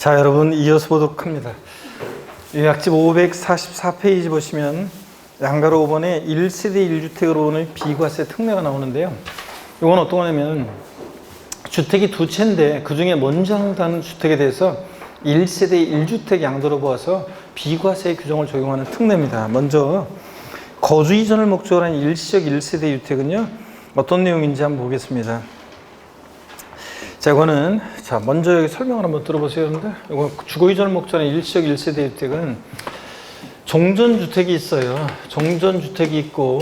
자, 여러분 이어서 보도록 합니다. 요약집 544페이지 보시면 양가로 5번에 1세대 1주택으로 오는 비과세 특례가 나오는데요. 이건 어떤 거냐면 주택이 두 채인데 그 중에 먼저 한다는 주택에 대해서 1세대 1주택 양도로 보아서 비과세 규정을 적용하는 특례입니다. 먼저 거주 이전을 목적으로 한 일시적 1세대 주택은요 어떤 내용인지 한번 보겠습니다. 자, 이거는 먼저 여기 설명을 한번 들어보세요, 여러분들. 이거 주거 이전을 목적으로 한 일시적 1세대 주택은 종전주택이 있어요. 종전주택이 있고,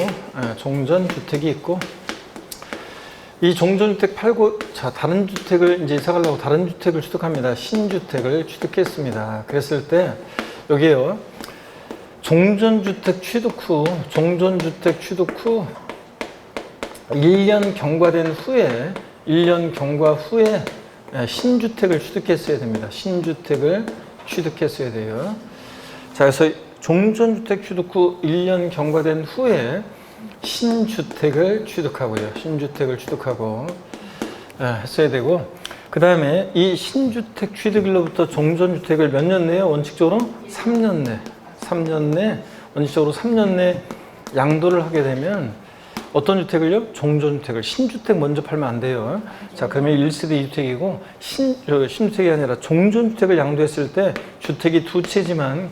이 종전주택 팔고, 다른 주택을 이제 이사 가려고 다른 주택을 취득합니다. 신주택을 취득했습니다. 그랬을 때, 여기에요. 종전주택 취득 후 1년 경과 후에 신주택을 취득했어야 됩니다. 신주택을 취득했어야 돼요. 자, 그래서 종전주택 취득 후 1년 경과된 후에 신주택을 취득하고요. 신주택을 취득하고 했어야 되고, 그 다음에 이 신주택 취득일로부터 종전주택을 몇 년 내에 원칙적으로 3년 내 원칙적으로 3년 내 양도를 하게 되면 어떤 주택을요? 종전주택을. 신주택 먼저 팔면 안 돼요. 자, 그러면 1세대 2주택이고 신주택이 아니라 종전주택을 양도했을 때 주택이 두 채지만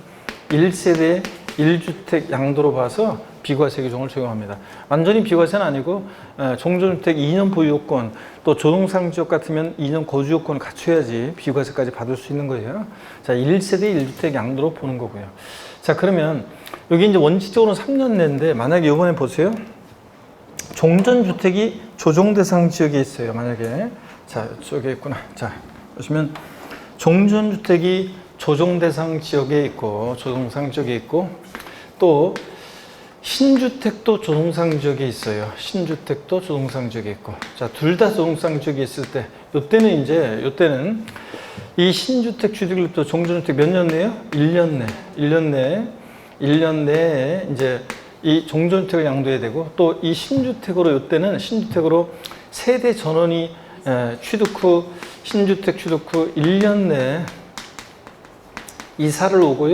1세대 1주택 양도로 봐서 비과세 규정을 적용합니다. 완전히 비과세는 아니고 종전주택 2년 보유 요건, 또 조동상 지역 같으면 2년 거주 요건을 갖춰야지 비과세까지 받을 수 있는 거예요. 자, 1세대 1주택 양도로 보는 거고요. 자, 그러면 여기 이제 원칙적으로 3년 내인데 만약에 이번에 보세요. 종전주택이 조정대상 지역에 있어요. 만약에 자, 이쪽에 있구나. 자, 보시면 종전주택이 조정대상 지역에 있고 또 신주택도 조정상 지역에 있어요. 신주택도 조정상 지역에 있고, 자, 둘 다 조정상 지역에 있을 때 요때는 이 신주택 취득일부터 종전주택 몇 년 내요? 1년 내에 이제 이 종전주택을 양도해야 되고, 또 이 신주택으로 세대 전원이 신주택 취득 후 1년 내에 이사를 오고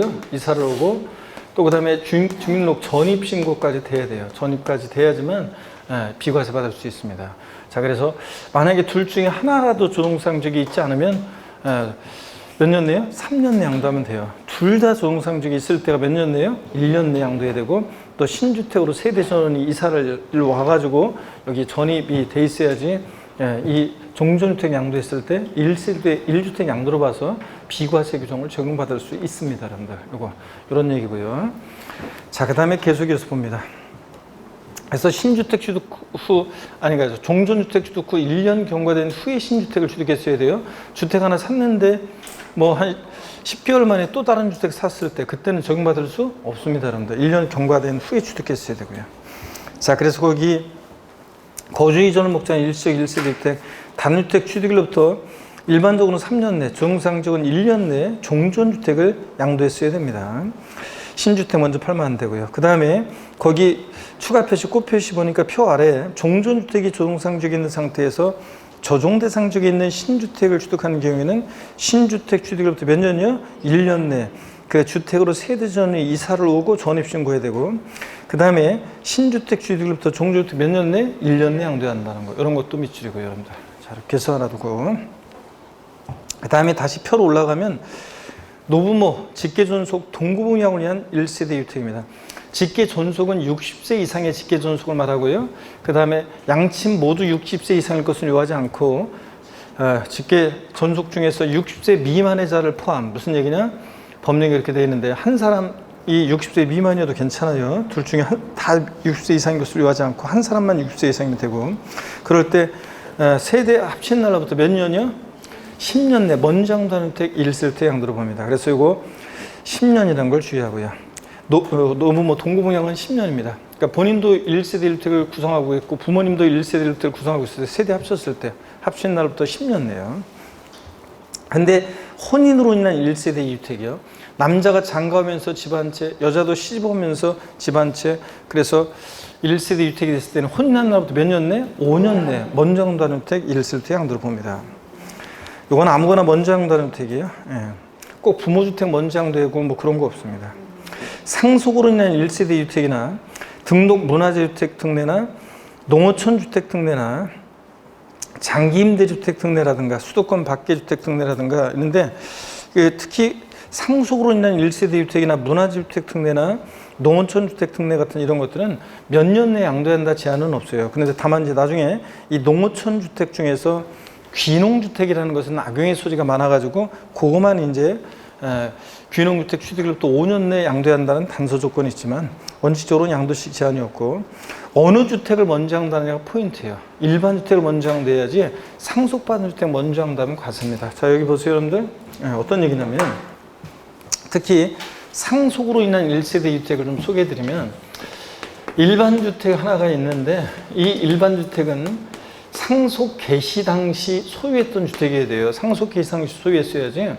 또 그 다음에 주민등록 전입신고까지 돼야 돼요. 전입까지 돼야지만 비과세 받을 수 있습니다. 자, 그래서 만약에 둘 중에 하나라도 조정상적이 있지 않으면 몇 년 내요? 3년 내 양도하면 돼요. 둘 다 조정상적이 있을 때가 몇 년 내요? 1년 내 양도해야 되고, 또 신주택으로 세대 전원이 이사를 와가지고 여기 전입이 돼 있어야지 이 종전주택 양도했을 때 1세대 1주택 양도로 봐서 비과세 규정을 적용받을 수 있습니다, 여러분들. 이런 얘기고요. 자, 그 다음에 계속해서 봅니다. 그래서 종전주택 취득 후 1년 경과된 후에 신주택을 취득했어야 돼요. 주택 하나 샀는데 한 10개월 만에 또 다른 주택 샀을 때 그때는 적용받을 수 없습니다, 여러분들. 1년 경과된 후에 취득했어야 되고요. 자, 그래서 거기 거주 이전을 목적한 일시적 1세대 주택, 단주택 취득일로부터 일반적으로 3년 내, 정상적은 1년 내에 종전주택을 양도했어야 됩니다. 신주택 먼저 팔면 안 되고요. 그 다음에 거기 추가 표시, 꽃표시 보니까 표 아래에 종전주택이 조정상적에 있는 상태에서 조정대상적에 있는 신주택을 취득하는 경우에는 신주택 취득일부터 몇 년이요? 1년 내. 그 주택으로 세대 전에 이사를 오고 전입신고해야 되고, 그 다음에 신주택 취득일부터 종전주택 몇 년 내? 1년 내 양도해야 한다는 거. 이런 것도 밑줄이고요, 여러분들. 자, 이렇게 해서 하나 두고. 그 다음에 다시 표로 올라가면 노부모, 직계존속, 동거부양을 위한 1세대 주택입니다. 직계존속은 60세 이상의 직계존속을 말하고요. 그 다음에 양친 모두 60세 이상일 것을 요하지 않고, 직계존속 중에서 60세 미만의 자를 포함. 무슨 얘기냐? 법령이 이렇게 되어 있는데 한 사람이 60세 미만이어도 괜찮아요. 둘 중에 다 60세 이상인 것을 요하지 않고 한 사람만 60세 이상이면 되고, 그럴 때 세대 합친 날로부터 몇 년이요? 10년 내 먼저 양도하는 주택 1세대 양도로 봅니다. 그래서 이거 10년이라는 걸 주의하고요. 노부모 동거부양은 10년입니다. 그러니까 본인도 1세대 1주택을 구성하고 있고 부모님도 1세대 1주택을 구성하고 있을 때 세대 합쳤을 때 합친 날부터 10년 내요. 근데 혼인으로 인한 1세대 2주택이요. 남자가 장가오면서 집 한 채, 여자도 시집 오면서 집 한 채, 그래서 1세대 2주택이 됐을 때는 혼인한 날부터 몇 년 내? 5년 내 먼저 양도하는 주택 1세대 양도로 봅니다. 이건 아무거나 먼저 양도하는 주택이에요. 예. 꼭 부모주택 먼저 양도하고 뭐 그런 거 없습니다. 상속으로 인한 1세대 주택이나 등록 문화재 주택 특례나 농어촌 주택 특례나 장기 임대 주택 특례라든가 수도권 밖의 주택 특례라든가 있는데 특히 상속으로 인한 1세대 주택이나 문화재 주택 특례나 농어촌 주택 특례 같은 이런 것들은 몇 년 내에 양도한다 제한은 없어요. 근데 다만 이제 나중에 이 농어촌 주택 중에서 귀농주택이라는 것은 악용의 소지가 많아가지고 그거만 이제 귀농주택 취득을 또 5년 내에 양도해야 한다는 단서 조건이 있지만 원칙적으로는 양도시 제한이 없고 어느 주택을 먼저 양도하느냐가 포인트예요. 일반 주택을 먼저 양도해야지 상속받은 주택 먼저 양도하면 과세입니다. 자, 여기 보세요, 여러분들. 어떤 얘기냐면 특히 상속으로 인한 1세대 주택을 좀 소개해드리면 일반 주택 하나가 있는데 이 일반 주택은 상속 개시 당시 소유했던 주택이어야 돼요. 상속 개시 당시 소유했어야지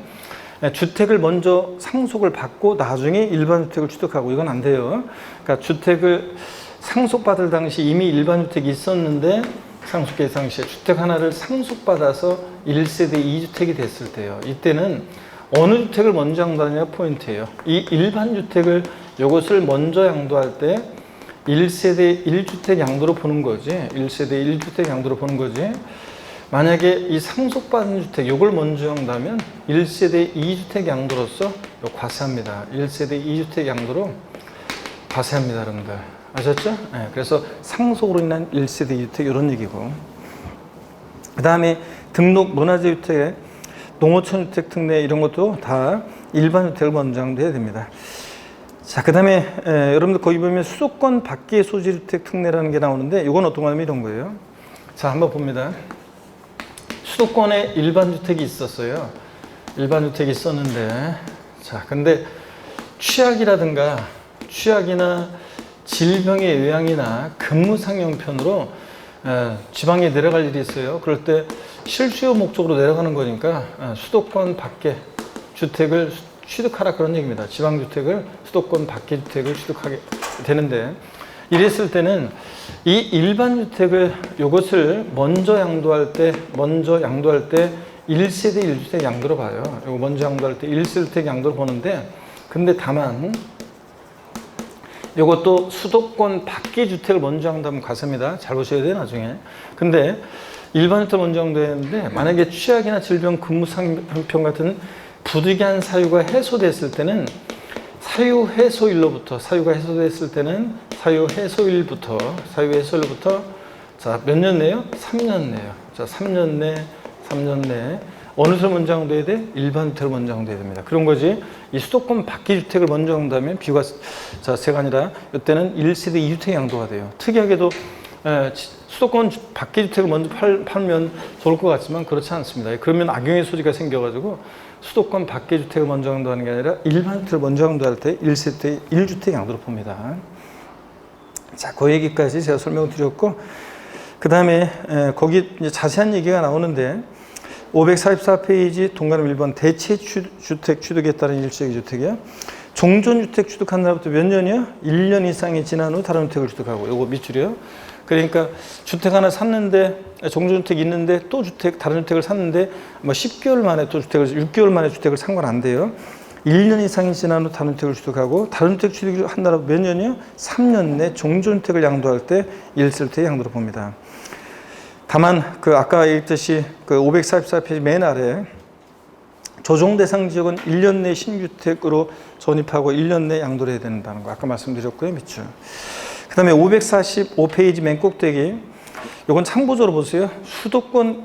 주택을 먼저 상속을 받고 나중에 일반 주택을 취득하고 이건 안 돼요. 그러니까 주택을 상속받을 당시 이미 일반 주택이 있었는데 상속 개시 당시에 주택 하나를 상속받아서 1세대 2주택이 됐을 때요. 이때는 어느 주택을 먼저 양도하느냐가 포인트예요. 이 일반 주택을 이것을 먼저 양도할 때 1세대 1주택 양도로 보는 거지. 1세대 1주택 양도로 보는 거지. 만약에 이 상속받은 주택 이걸 먼저 양도하면 1세대 2주택 양도로서 과세합니다. 1세대 2주택 양도로 과세합니다, 여러분들. 아셨죠? 네, 그래서 상속으로 인한 1세대 2주택 이런 얘기고. 그 다음에 등록 문화재 주택, 농어촌 주택 특례 이런 것도 다 일반 주택을 먼저 양도해야 됩니다. 자, 그 다음에 여러분들 거기 보면 수도권 밖의 소지주택 특례라는 게 나오는데 이건 어떤 거냐면 이런 거예요. 자, 한번 봅니다. 수도권에 일반 주택이 있었어요. 일반 주택이 있었는데 자, 근데 취약이나 질병의 요양이나 근무상형편으로 지방에 내려갈 일이 있어요. 그럴 때 실수요 목적으로 내려가는 거니까 수도권 밖에 주택을 취득하라 그런 얘기입니다. 지방주택을 수도권 밖의 주택을 취득하게 되는데 이랬을 때는 이 일반 주택을 이것을 먼저 양도할 때 1세대 1주택 양도로 봐요. 이거 먼저 양도할 때 1세대 양도로 보는데 근데 다만 이것도 수도권 밖의 주택을 먼저 양도하면 과세입니다. 잘 보셔야 돼요, 나중에. 근데 일반 주택 먼저 양도해야 하는데 만약에 취약이나 질병, 근무상편 같은 부득이한 사유가 해소됐을 때는 사유 해소일로부터 자, 몇 년 내요? 3년 내요. 자, 3년 내 어느 주택을 먼저 양도해야 돼? 일반 주택을 먼저 양도해야 됩니다. 그런 거지. 이 수도권 밖의 주택을 먼저 양도하면 비과세가 아니라 이때는 1세대 2주택 양도가 돼요. 특이하게도 수도권 밖의 주택을 먼저 팔면 좋을 것 같지만 그렇지 않습니다. 그러면 악용의 소지가 생겨가지고 수도권 밖의 주택을 먼저 양도하는 게 아니라 일반 주택을 먼저 양도할 때 1세대 1주택 양도로 봅니다. 자, 그 얘기까지 제가 설명을 드렸고 그 다음에 거기 이제 자세한 얘기가 나오는데 544페이지 동그라미 1번 대체주택 취득에 따른 일시적 주택이요. 종전주택 취득한 날부터 몇 년이요? 1년 이상이 지난 후 다른 주택을 취득하고 요거 밑줄이요. 그러니까 주택 하나 샀는데 종전주택 있는데 또 다른 주택을 샀는데 뭐 10개월 만에 또 6개월 만에 주택을 산 건 안 돼요. 1년 이상이 지난 후 다른 주택을 취득하고 다른 주택 취득한 날부터 몇 년이요? 3년 내 종전주택을 양도할 때 1세대 양도로 봅니다. 다만 아까 얘기했듯이 544페이지 맨 아래 조정 대상 지역은 1년 내 신주택으로 전입하고 1년 내 양도를 해야 된다는 거 아까 말씀드렸고요. 밑줄. 그 다음에 545페이지 맨 꼭대기 이건 참고적으로 보세요. 수도권에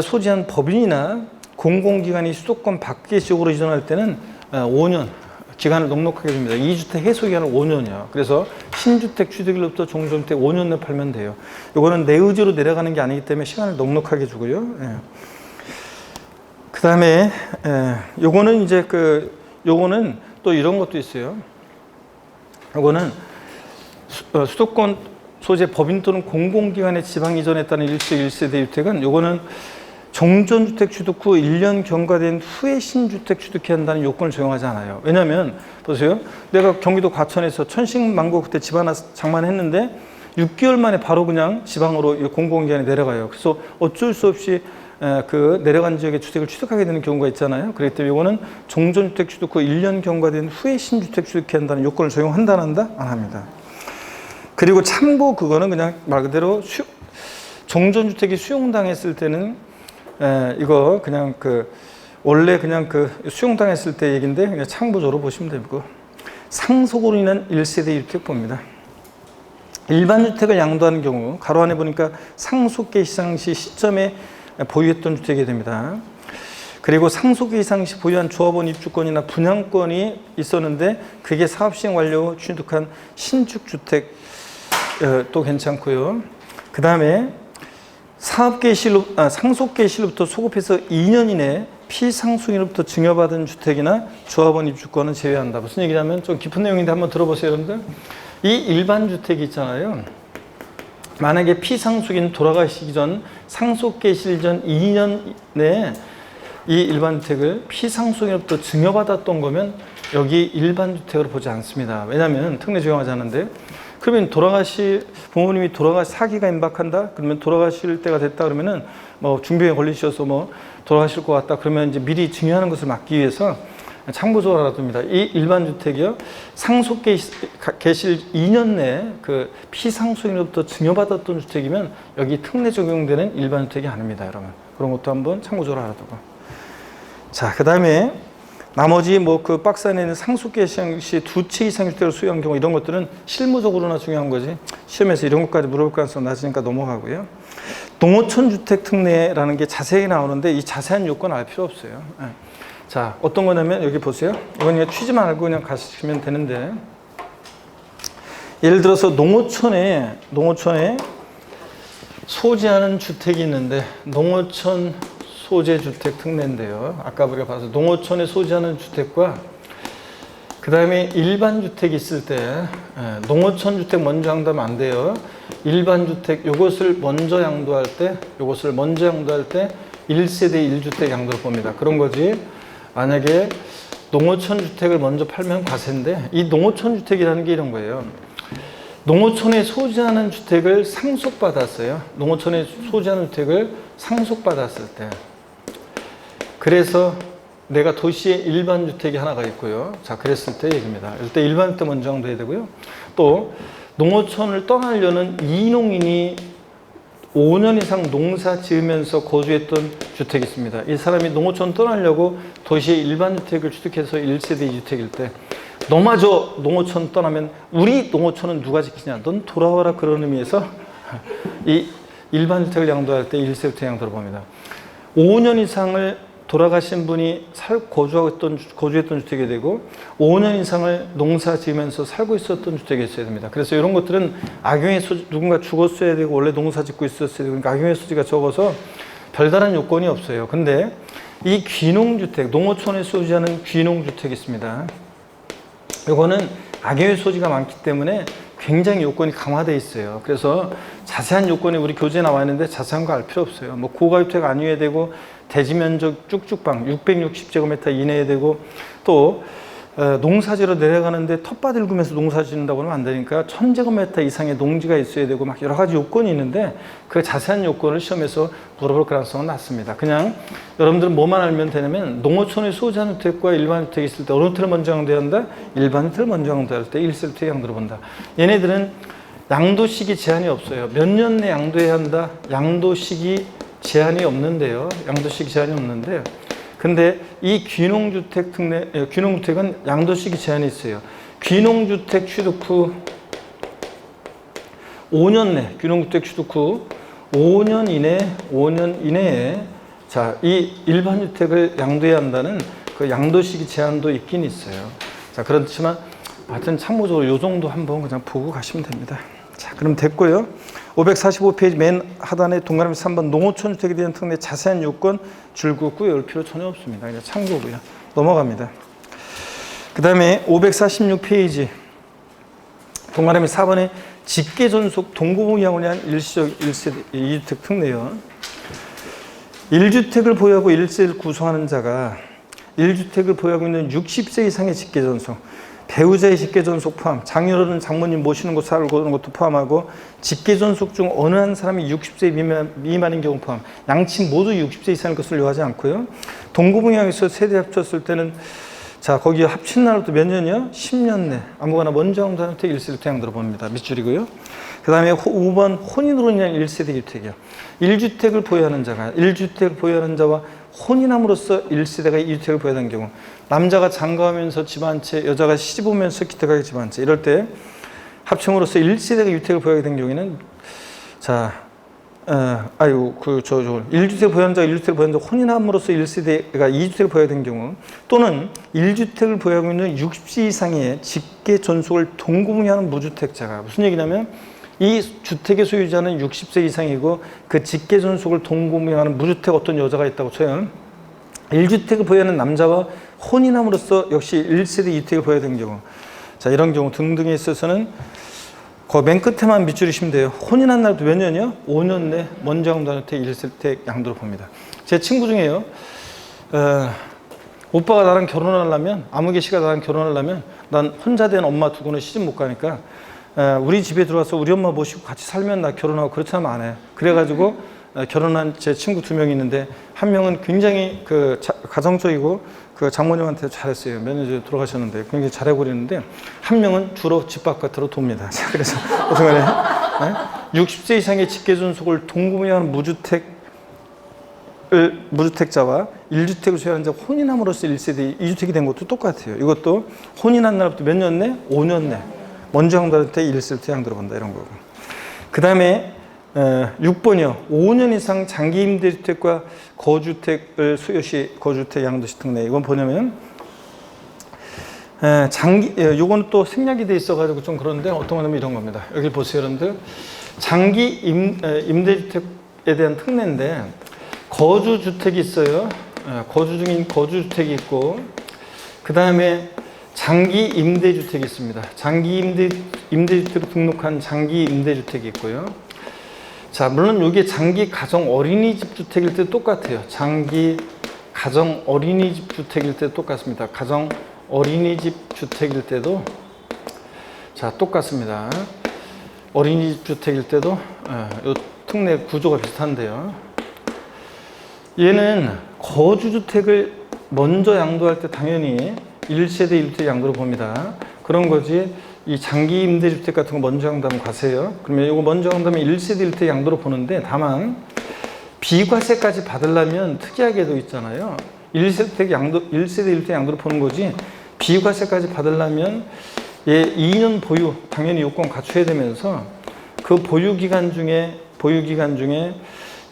소지한 법인이나 공공기관이 수도권 밖의 지역으로 이전할 때는 5년 기간을 넉넉하게 줍니다. 2주택 해소 기간은 5년이요. 그래서 신주택 취득일로부터 종전주택 5년 내 팔면 돼요. 이거는 내 의지로 내려가는 게 아니기 때문에 시간을 넉넉하게 주고요. 그 다음에 요거는 이제 요거는 또 이런 것도 있어요. 요거는 수도권 소재 법인 또는 공공기관의 지방 이전에 따른 1세대 주택은 요거는 종전주택 취득 후 1년 경과된 후에 신주택 취득해야 한다는 요건을 적용하지 않아요. 왜냐하면 보세요. 내가 경기도 과천에서 천식망고 그때 집 하나 장만했는데 6개월 만에 바로 그냥 지방으로 공공기관에 내려가요. 그래서 어쩔 수 없이 그 내려간 지역의 주택을 취득하게 되는 경우가 있잖아요. 그렇기 때문에 이거는 종전주택 취득 후 1년 경과된 후에 신주택 취득해야 한다는 요건을 적용한다 안 한다? 안 합니다. 그리고 참고 그거는 그냥 말 그대로 종전주택이 수용당했을 때는 이거 그냥 원래 그냥 수용당했을 때 얘기인데 그냥 참고적으로 보시면 되고, 상속으로 인한 1세대 1주택 봅니다. 일반 주택을 양도하는 경우 가로 안에 보니까 상속 개시 시 시점에 보유했던 주택이 됩니다. 그리고 상속 개시 시 보유한 조합원 입주권이나 분양권이 있었는데 그게 사업시행 완료 후 취득한 신축 주택 또 괜찮고요. 그 다음에 상속 개시로부터 소급해서 2년 이내 피상속인으로부터 증여받은 주택이나 조합원 입주권은 제외한다. 무슨 얘기냐면 좀 깊은 내용인데 한번 들어보세요, 여러분들. 이 일반 주택이 있잖아요. 만약에 피상속인 돌아가시기 전 상속 개시 전 2년 내에 이 일반 주택을 피상속인으로부터 증여받았던 거면 여기 일반 주택으로 보지 않습니다. 왜냐하면 특례 적용하지 않는데, 그러면 부모님이 사기가 임박한다? 그러면 돌아가실 때가 됐다 그러면은 뭐 중병에 걸리셔서 뭐 돌아가실 것 같다 그러면 이제 미리 증여하는 것을 막기 위해서 참고적으로 알아둡니다. 이 일반 주택이요, 상속 개시 2년 내에 그 피상속인으로부터 증여받았던 주택이면 여기 특례 적용되는 일반 주택이 아닙니다, 여러분. 그런 것도 한번 참고적으로 알아두고. 자, 그 다음에 나머지 뭐 그 박스 안에 있는 상속 개시 시 2채 이상 주택을 소유한 경우 이런 것들은 실무적으로나 중요한 거지 시험에서 이런 것까지 물어볼 가능성이 낮으니까 넘어가고요. 농어촌 주택 특례라는 게 자세히 나오는데 이 자세한 요건 알 필요 없어요. 자, 어떤 거냐면 여기 보세요. 이건 그냥 취지만 알고 그냥 가시면 되는데, 예를 들어서 농어촌에 소지하는 주택이 있는데 농어촌 소재주택 특례인데요. 아까 우리가 봐서 농어촌에 소지하는 주택과 그 다음에 일반 주택이 있을 때 농어촌 주택 먼저 양도하면 안 돼요. 일반 주택 요것을 먼저 양도할 때 1세대 1주택 양도를 봅니다. 그런 거지. 만약에 농어촌 주택을 먼저 팔면 과세인데, 이 농어촌 주택이라는 게 이런 거예요. 농어촌에 소지하는 주택을 상속받았어요. 농어촌에 소지하는 주택을 상속받았을 때, 그래서 내가 도시에 일반 주택이 하나가 있고요. 자, 그랬을 때 얘기입니다. 이때 일반 주택 먼저 양도해야 되고요. 또 농어촌을 떠나려는 이농인이 5년 이상 농사 지으면서 거주했던 주택이 있습니다. 이 사람이 농어촌 떠나려고 도시에 일반 주택을 취득해서 1세대 2주택일 때, 너마저 농어촌 떠나면 우리 농어촌은 누가 지키냐? 넌 돌아와라. 그런 의미에서 이 일반 주택을 양도할 때 1세대 주택 양도를 봅니다. 5년 이상을 돌아가신 분이 거주했던 주택이 되고 5년 이상을 농사 지으면서 살고 있었던 주택이 있어야 됩니다. 그래서 이런 것들은 악용의 소지, 누군가 죽었어야 되고 원래 농사 짓고 있었어야 되고, 그러니까 악용의 소지가 적어서 별다른 요건이 없어요. 근데 이 귀농주택, 농어촌에 소지하는 귀농주택이 있습니다. 이거는 악용의 소지가 많기 때문에 굉장히 요건이 강화되어 있어요. 그래서 자세한 요건이 우리 교재에 나와 있는데 자세한 거 알 필요 없어요. 뭐 고가주택 아니어야 되고, 대지 면적 쭉쭉방 660제곱미터 이내에 되고, 또 농사지로 내려가는데 텃밭 일구면서 농사 짓는다고 하면 안 되니까 1000제곱미터 이상의 농지가 있어야 되고 막 여러 가지 요건이 있는데, 그 자세한 요건을 시험에서 물어볼 가능성은 낮습니다. 그냥 여러분들은 뭐만 알면 되냐면 농어촌에 소지하는 주택과 일반 주택이 있을 때 어느 주택을 먼저 양도해야 한다? 일반 주택을 먼저 양도할 때 1세 주택 양도를 본다. 얘네들은 양도 시기 제한이 없어요. 몇 년 내 양도해야 한다? 양도 시기 제한이 없는데요. 양도 시기 제한이 없는데, 근데 이 귀농주택 특례, 귀농주택은 양도 시기 제한이 있어요. 귀농주택 취득 후 5년 내, 귀농주택 취득 후 5년 이내에 자, 이 일반 주택을 양도해야 한다는 그 양도 시기 제한도 있긴 있어요. 자, 그렇지만 하여튼 참고적으로 요 정도 한번 그냥 보고 가시면 됩니다. 자, 그럼 됐고요. 545페이지 맨 하단에 동그라미 3번 농어촌 주택에 대한 특례 자세한 요건 줄긋고 외울 필요 전혀 없습니다. 그냥 참고고요. 넘어갑니다. 그 다음에 546페이지 동그라미 4번에 직계존속 동거부양을 위한 일시적 1세대 2주택 특례요. 1주택을 보유하고 1세를 구성하는 자가 1주택을 보유하고 있는 60세 이상의 직계존속, 배우자의 직계존속 포함, 장인어른 장모님 모시는 곳 살고 오는 것도 포함하고 직계존속 중 어느 한 사람이 60세 미만인 경우 포함, 양친 모두 60세 이상일 것을 요하지 않고요. 동고분양에서 세대 합쳤을 때는 자 거기 합친 날부터 몇 년이요? 10년 내 아무거나 먼저 항도한테 1세대 태양들어 봅니다. 밑줄이고요. 그 다음에 5번 혼인으로 인한 1세대 주택이요. 1주택을 보유하는 자가 1주택을 보유하는 자와 혼인함으로써 1세대가 2주택을 보유하는 경우, 남자가 장가하면서 집 한 채, 여자가 시집 오면서 기택하게 집 한 채, 이럴 때 합청으로서 1세대가 유택을 보유하게 된 경우에는 자, 1주택을 보유하는 자가 1주택을 보유하는 자 혼인함으로써 1세대가 2주택을 보유하게 된 경우, 또는 1주택을 보유하고 있는 60세 이상의 직계 존속을 동고분양하는 무주택자가, 무슨 얘기냐면 이 주택의 소유자는 60세 이상이고 그 직계 존속을 동고분양하는 무주택 어떤 여자가 있다고 쳐요. 1주택을 보유하는 남자와 혼인함으로써 역시 1세대 2주택을 보유해야 되는 경우, 자 이런 경우 등등에 있어서는 그 맨 끝에만 밑줄이시면 돼요. 혼인한 날도 몇 년이요? 5년 내 먼저 항도한테 1세대 양도로 봅니다. 제 친구 중에요. 오빠가 나랑 결혼하려면, 아무개 씨가 나랑 결혼하려면 난 혼자 된 엄마 두고는 시집 못 가니까 우리 집에 들어와서 우리 엄마 모시고 같이 살면 나 결혼하고 그렇지 않으면 안 해. 그래가지고 결혼한 제 친구 2명이 있는데, 한 명은 굉장히 그 가정적이고 그 장모님한테 잘했어요. 몇 년 전에 돌아가셨는데 굉장히 잘하고 그랬는데, 한 명은 주로 집 바깥으로 돕니다. 자, 그래서 어떻게 해요? 60세 이상의 직계존속을 동고분양하는 무주택자와 1주택을 소유하는 자 혼인함으로써 1세대 2주택이 된 것도 똑같아요. 이것도 혼인한 날부터 몇 년 내? 5년 내 먼저 항도한테 1세대 양 들어본다, 이런 거고. 그 다음에 6번이요. 5년 이상 장기 임대주택과 거주택을 소유 시 거주택 양도시 특례. 이건 뭐냐면 요거는 또 생략이 돼 있어가지고 좀 그런데, 어떤 거냐면 이런 겁니다. 여기 보세요, 여러분들. 장기 임대주택에 대한 특례인데, 거주주택이 있어요. 거주 중인 거주주택이 있고, 그 다음에 장기 임대주택이 있습니다. 장기 임대주택으로 등록한 장기 임대주택이 있고요. 자, 물론 이게 장기 가정 어린이집 주택일 때 똑같아요. 장기 가정 어린이집 주택일 때 똑같습니다. 가정 어린이집 주택일 때도 자 똑같습니다. 어린이집 주택일 때도 이 특례 구조가 비슷한데요. 얘는 거주주택을 먼저 양도할 때 당연히 1세대 1주택 양도로 봅니다. 그런 거지. 이 장기 임대주택 같은 거 먼저 양도하면 과세요. 그러면 이거 먼저 양도하면 1세대 1주택 양도로 보는데, 다만 비과세까지 받으려면 특이하게도 있잖아요. 1세대 1주택 양도로 보는 거지, 비과세까지 받으려면 얘 2년 보유 당연히 요건 갖춰야 되면서, 그 보유기간 중에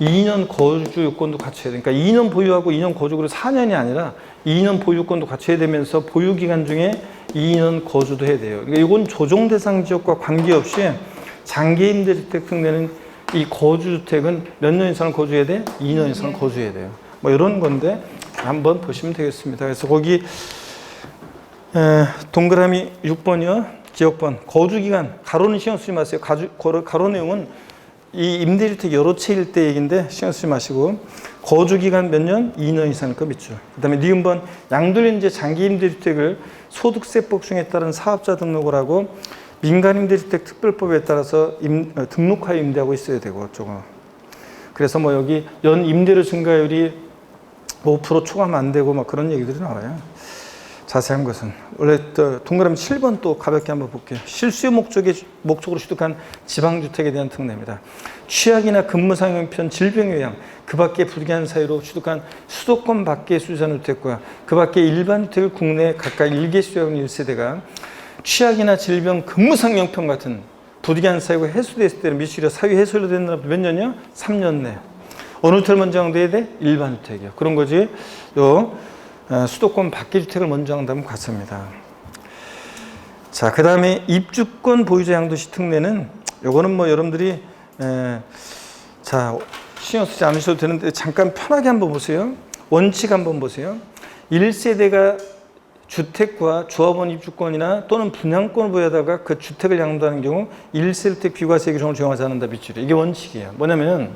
2년 거주 요건도 갖춰야 돼. 그러니까 2년 보유하고 2년 거주로 4년이 아니라 2년 보유 요건도 갖춰야 되면서 보유기간 중에 2년 거주도 해야 돼요. 그러니까 이건 조정 대상 지역과 관계없이 장기 임대주택 특례는 이 거주주택은 몇 년 이상 거주해야 돼? 2년 이상 거주해야 돼요. 뭐 이런 건데 한번 보시면 되겠습니다. 그래서 거기 동그라미 6번이요. 기억번 거주기간 가로는 신경 쓰지 마세요. 가로 내용은 이 임대주택 여러 채일 때 얘기인데 신경 쓰지 마시고, 거주기간 몇 년? 2년 이상일 거 밑줄. 그 다음에 니은번 양도인제 장기 임대주택을 소득세법 중에 따른 사업자 등록을 하고 민간임대주택 특별법에 따라서 등록하여 임대하고 있어야 되고, 저거. 그래서 뭐 여기 연 임대료 증가율이 5% 초과하면 안 되고 막 그런 얘기들이 나와요. 자세한 것은 원래 동그라미 7번 또 가볍게 한번 볼게요. 실수요 목적으로 취득한 지방주택에 대한 특례입니다. 취약이나 근무상형편, 질병요양, 그 밖에 불리한 사유로 취득한 수도권 밖의 수자주택과 그 밖의 일반주택을 국내에 각각 1개 수요하는 1세대가 취약이나 질병, 근무상형편 같은 부득이한 사유가 해소됐을 때는 미수리가 사유 해소로 된 날 몇 년이요? 3년 내. 어느 주택을 먼저 양도해야 돼? 일반주택이요. 그런 거지. 수도권 밖의 주택을 먼저 한다면 같습니다. 자, 그 다음에 입주권 보유자 양도시 특례는 요거는 뭐 여러분들이 자 신경 쓰지 않으셔도 되는데 잠깐 편하게 한번 보세요. 원칙 한번 보세요. 1세대가 주택과 조합원 입주권이나 또는 분양권을 보유하다가 그 주택을 양도하는 경우 1세대 비과세 규정을 적용하지 않는다 밑줄이. 이게 원칙이에요. 뭐냐면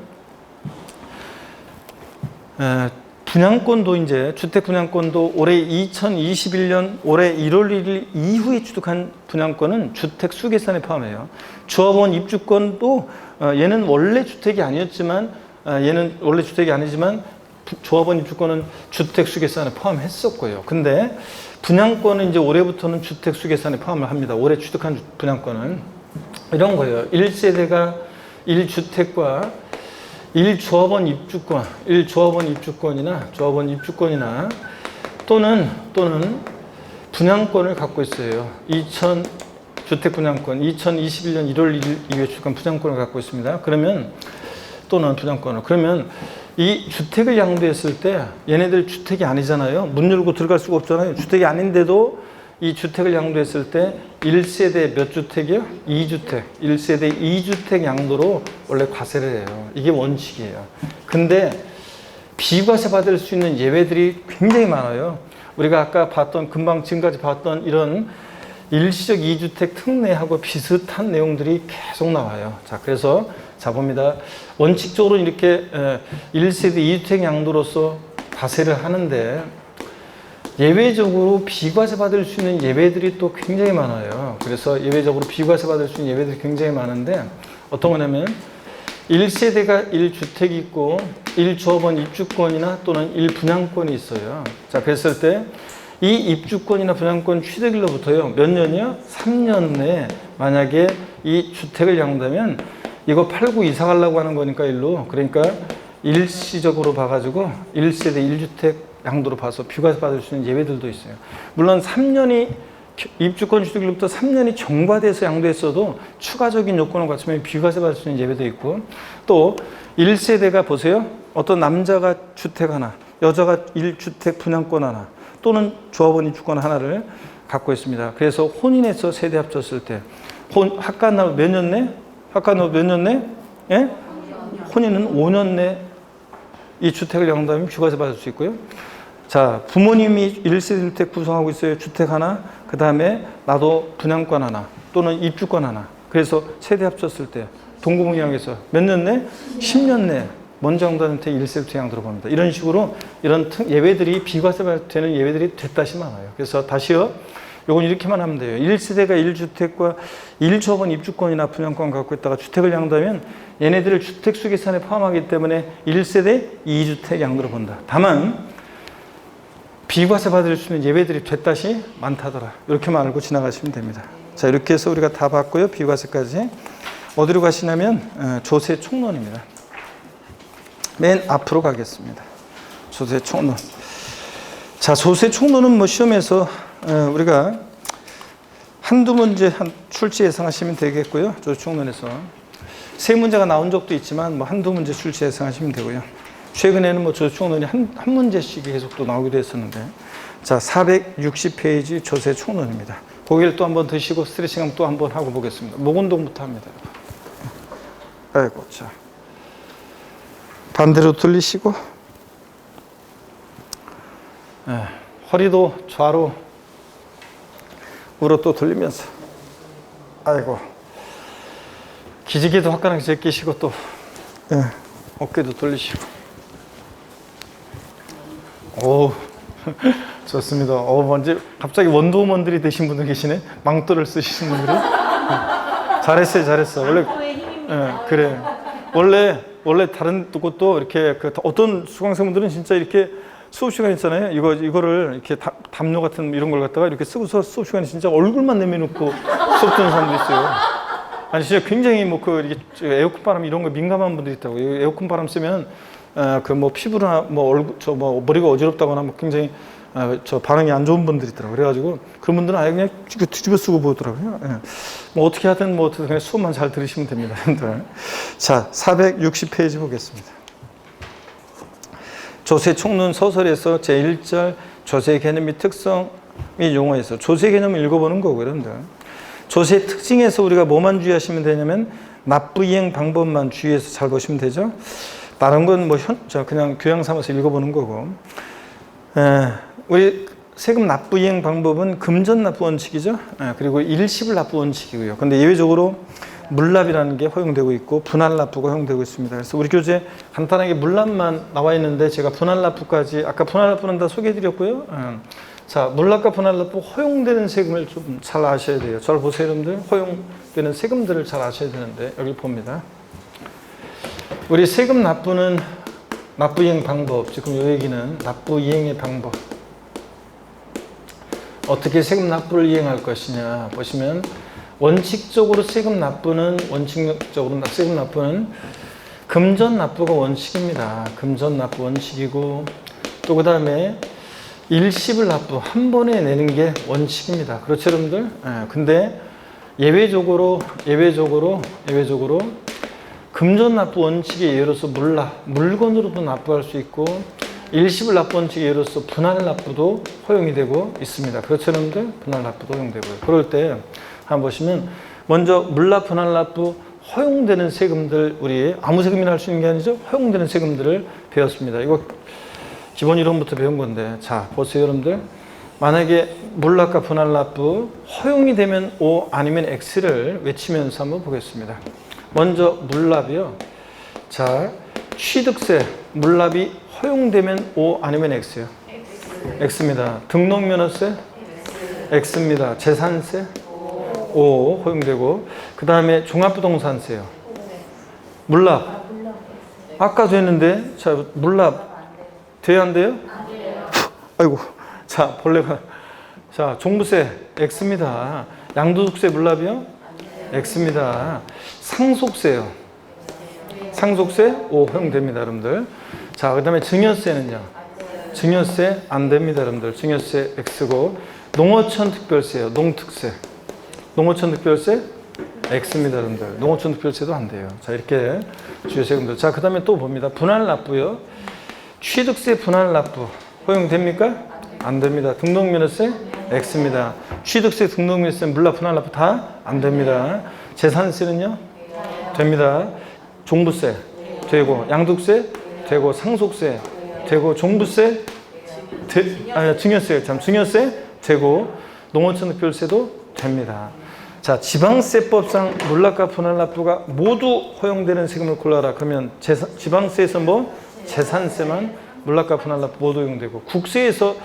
분양권도 이제 주택 분양권도 올해 2021년 올해 1월 1일 이후에 취득한 분양권은 주택 수계산에 포함해요. 조합원 입주권도 얘는 원래 주택이 아니었지만 얘는 원래 주택이 아니지만 조합원 입주권은 주택 수계산에 포함했었고요. 근데 분양권은 이제 올해부터는 주택 수계산에 포함을 합니다. 올해 취득한 분양권은 이런 거예요. 1세대가 1주택과 1조합원 입주권이나 또는 분양권을 갖고 있어요. 주택 분양권 2021년 1월 1일 이후에 취득한 분양권을 갖고 있습니다. 그러면 그러면 이 주택을 양도했을 때 얘네들 주택이 아니잖아요. 문 열고 들어갈 수가 없잖아요. 주택이 아닌데도 이 주택을 양도했을 때 1세대 몇 주택이요? 2주택. 1세대 2주택 양도로 원래 과세를 해요. 이게 원칙이에요. 근데 비과세 받을 수 있는 예외들이 굉장히 많아요. 우리가 아까 금방 지금까지 봤던 이런 일시적 2주택 특례하고 비슷한 내용들이 계속 나와요. 자, 그래서 봅니다. 원칙적으로 이렇게 1세대 2주택 양도로서 과세를 하는데 예외적으로 비과세 받을 수 있는 예외들이 또 굉장히 많아요. 그래서 예외적으로 비과세 받을 수 있는 예외들이 굉장히 많은데 어떤 거냐면 1세대가 1주택이 있고 1조합원 입주권이나 또는 1분양권이 있어요. 자, 그랬을 때 이 입주권이나 분양권 취득일로부터요. 몇 년이요? 3년 내에 만약에 이 주택을 양도하면 이거 팔고 이사 가려고 하는 거니까 일로. 그러니까 일시적으로 봐가지고 1세대 1주택 양도로 봐서 비과세 받을 수 있는 예외들도 있어요. 물론 3년이 입주권 취득일로부터 3년이 경과돼서 양도했어도 추가적인 요건을 갖추면 비과세 받을 수 있는 예외도 있고 또 1세대가 보세요. 어떤 남자가 주택 하나, 여자가 1주택 분양권 하나 또는 조합원 입주권 하나를 갖고 있습니다. 그래서 혼인해서 세대 합쳤을 때 합간나무 몇 년 내? 예? 혼인은 5년 내 이 주택을 양도하면 비과세 받을 수 있고요. 자, 부모님이 1세대 1주택 구성하고 있어요. 주택 하나, 그 다음에 나도 분양권 하나 또는 입주권 하나. 그래서 세대 합쳤을 때 동거분양해서 몇 년 내? 10년 내 먼저 양도한테 1세대 양도로 봅니다. 이런 식으로 이런 예외들이 비과세 되는 예외들이 됐다시 많아요. 그래서 다시요. 요건 이렇게만 하면 돼요. 1세대가 1주택과 1조합원 입주권이나 분양권 갖고 있다가 주택을 양도하면 얘네들을 주택 수계산에 포함하기 때문에 1세대 2주택 양도로 본다. 다만 비과세 받을 수 있는 예외들이 됐다시 많다더라. 이렇게만 알고 지나가시면 됩니다. 자, 이렇게 해서 우리가 다 봤고요. 비과세까지. 어디로 가시냐면 조세 총론입니다. 맨 앞으로 가겠습니다. 조세 총론. 자, 조세 총론은 뭐 시험에서 우리가 한두 문제 출제 예상하시면 되겠고요. 조세 총론에서 세 문제가 나온 적도 있지만 뭐 한두 문제 출제 예상하시면 되고요. 최근에는 뭐 조세 총론이 한 문제씩 계속 또 나오기도 했었는데 자, 460페이지 조세 총론입니다. 고개를 또 한번 드시고 스트레칭 또 한번 하고 보겠습니다. 목 운동부터 합니다. 아이고, 자. 반대로 돌리시고 허리도 좌로 우로 또 돌리면서 아이고 기지개도 화끈하게 제끼시고 또 어깨도 돌리시고 오 좋습니다. 먼저 갑자기 원더우먼들이 되신 분들 계시네. 망토를 쓰시는 분들이 잘했어. 원래 그래 원래 다른 곳도 이렇게 어떤 수강생분들은 진짜 이렇게 수업 시간 있잖아요. 이거를 이렇게 담요 같은 이런 걸 갖다가 이렇게 쓰고서 수업 시간에 진짜 얼굴만 내밀어놓고 수업 듣는 사람도 있어요. 아니 진짜 굉장히 이게 에어컨 바람 이런 거 민감한 분들이 있다고. 에어컨 바람 쓰면 피부나 머리가 어지럽다거나 굉장히 반응이 안 좋은 분들이 있더라고요. 그래가지고 그런 분들은 아예 그냥 뒤집어 쓰고 보더라고요. 어떻게 하든 그냥 수업만 잘 들으시면 됩니다. 자, 460페이지 보겠습니다. 조세 총론 서설에서 제1절 조세 개념 및 특성 및 용어에서 조세 개념을 읽어보는 거고요. 여러분들. 조세 특징에서 우리가 뭐만 주의하시면 되냐면 납부 이행 방법만 주의해서 잘 보시면 되죠. 다른 건 그냥 교양 삼아서 읽어보는 거고. 우리 세금 납부 이행 방법은 금전 납부 원칙이죠. 그리고 일시불 납부 원칙이고요. 근데 예외적으로 물납이라는 게 허용되고 있고 분할납부가 허용되고 있습니다. 그래서 우리 교재 간단하게 물납만 나와 있는데 제가 분할납부까지 아까 분할납부는 다 소개해드렸고요. 자, 물납과 분할납부 허용되는 세금을 좀 잘 아셔야 돼요. 저를 보세요, 여러분들. 허용되는 세금들을 잘 아셔야 되는데 여기 봅니다. 우리 세금 납부는 납부 이행 방법, 지금 이 얘기는 납부 이행의 방법. 어떻게 세금 납부를 이행할 것이냐 보시면 원칙적으로 세금 납부는 금전 납부가 원칙입니다. 금전 납부 원칙이고 또 그 다음에 일시불 납부 한 번에 내는 게 원칙입니다. 그렇죠, 여러분들? 근데 예외적으로 금전 납부 원칙의 예로서 물건으로도 납부할 수 있고 일시불 납부 원칙의 예로서 분할 납부도 허용이 되고 있습니다. 그렇죠, 여러분들? 분할 납부도 허용되고요. 그럴 때 한번 보시면 먼저 물납, 분할 납부 허용되는 세금들 우리 아무 세금이나 할 수 있는 게 아니죠. 허용되는 세금들을 배웠습니다. 이거 기본 이론부터 배운 건데 자 보세요, 여러분들. 만약에 물납과 분할 납부 허용이 되면 O 아니면 X를 외치면서 한번 보겠습니다. 먼저 물납이요. 자, 취득세 물납이 허용되면 O 아니면 X요? X입니다. 등록면허세? X입니다. 재산세? O 허용되고 그 다음에 종합부동산세요. 물납 아까도 했는데 자 물납 돼야 안 돼요? 아이고 자 벌레가 자 종부세 X입니다. 양도소득세 물납이요? X입니다. 상속세요. 상속세 O 허용됩니다, 여러분들. 자 그 다음에 증여세는요? 증여세 안 됩니다, 여러분들. 증여세 X고 농어촌 특별세요. 농특세 농어촌 특별세 X입니다, 여러분들. 농어촌 특별세도 안 돼요. 자, 이렇게 주요 세금들. 자, 그 다음에 또 봅니다. 분할 납부요. 취득세 분할 납부 허용됩니까? 안 됩니다. 등록면허세 X입니다. 취득세, 등록면허세, 물납, 분할 납부 다 안 됩니다. 재산세는요? 됩니다. 종부세 되고, 양도세 되고, 상속세 되고, 종부세 증여세 되고, 농어촌 특별세도 됩니다. 자, 지방세법상 물납과 분할 납부가 모두 허용되는 세금을 골라라. 그러면 지방세에서 뭐 재산세만 물납과 분할 납부 모두 허용되고 국세에서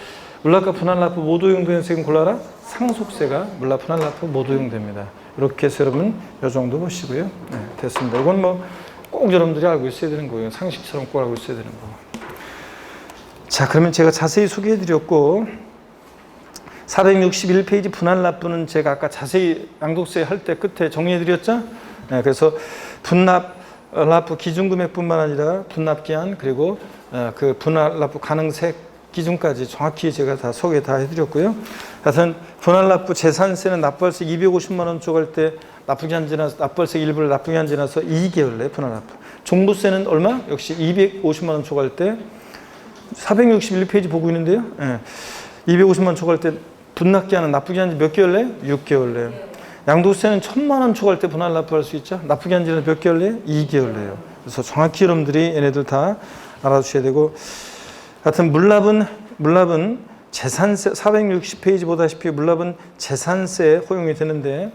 물납과 분할 납부 모두 허용되는 세금 골라라. 상속세가 물납 분할 납부 모두 허용됩니다. 이렇게 해서 여러분 이 정도 보시고요. 네, 됐습니다. 이건 뭐 꼭 여러분들이 알고 있어야 되는 거예요. 상식처럼 꼭 알고 있어야 되는 거. 자, 그러면 제가 자세히 소개해 드렸고 461페이지 분할 납부는 제가 아까 자세히 양도세 할 때 끝에 정리해 드렸죠? 네, 그래서 분납 납부 기준금액뿐만 아니라 분납기한 그리고 그 분할 납부 가능세 기준까지 정확히 제가 다 소개 다 해드렸고요. 하여튼 분할 납부 재산세는 납부할세 250만 원 초과할 때 납부기한 지나서 납부할세 일부를 납부기한 지나서 2개월 내 분할 납부. 종부세는 얼마? 역시 250만 원 초과할 때 461페이지 보고 있는데요. 250만 원 초과할 때 분납기한은 납부기한 지 몇 개월 내? 6개월 내. 양도세는 1000만 원 초과할 때 분할 납부할 수 있죠. 납부기한 지는 몇 개월 내? 2개월 내요. 그래서 정확히 여러분들이 얘네들 다 알아두셔야 되고 하여튼 물납은 재산세 460페이지 보다시피 물납은 재산세에 허용이 되는데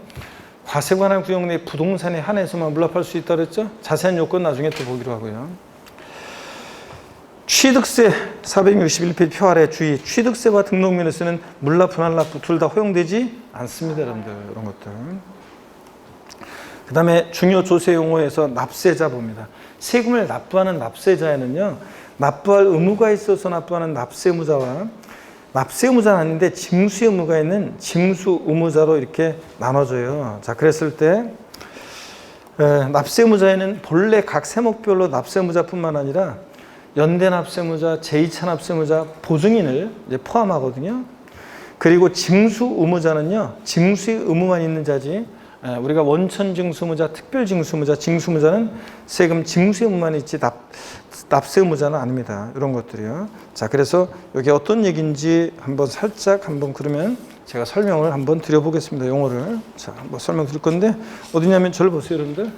과세 관할 구역 내 부동산에 한해서만 물납할 수 있다고 그랬죠. 자세한 요건 나중에 또 보기로 하고요. 취득세 461페이지 표 아래 주의. 취득세와 등록면허세는 물납, 분할 납부 둘 다 허용되지 않습니다, 여러분들. 이런 것들. 그 다음에 중요 조세 용어에서 납세자 봅니다. 세금을 납부하는 납세자에는요, 납부할 의무가 있어서 납부하는 납세의무자와 납세의무자는 아닌데 징수 의무가 있는 징수 의무자로 이렇게 나눠져요. 자, 그랬을 때 납세의무자에는 본래 각 세목별로 납세의무자뿐만 아니라 연대 납세의무자, 제2차 납세의무자, 보증인을 이제 포함하거든요. 그리고 징수 의무자는요, 징수의 의무만 있는 자지, 우리가 원천 징수 의무자, 특별 징수 의무자, 징수 의무자는 세금 징수 의무만 있지 납세 의무자는 아닙니다. 이런 것들이요. 자, 그래서 여기 어떤 얘기인지 한번 살짝 한번 그러면 제가 설명을 한번 드려보겠습니다. 용어를. 자, 한번 설명 드릴 건데 어디냐면 저를 보세요, 여러분들.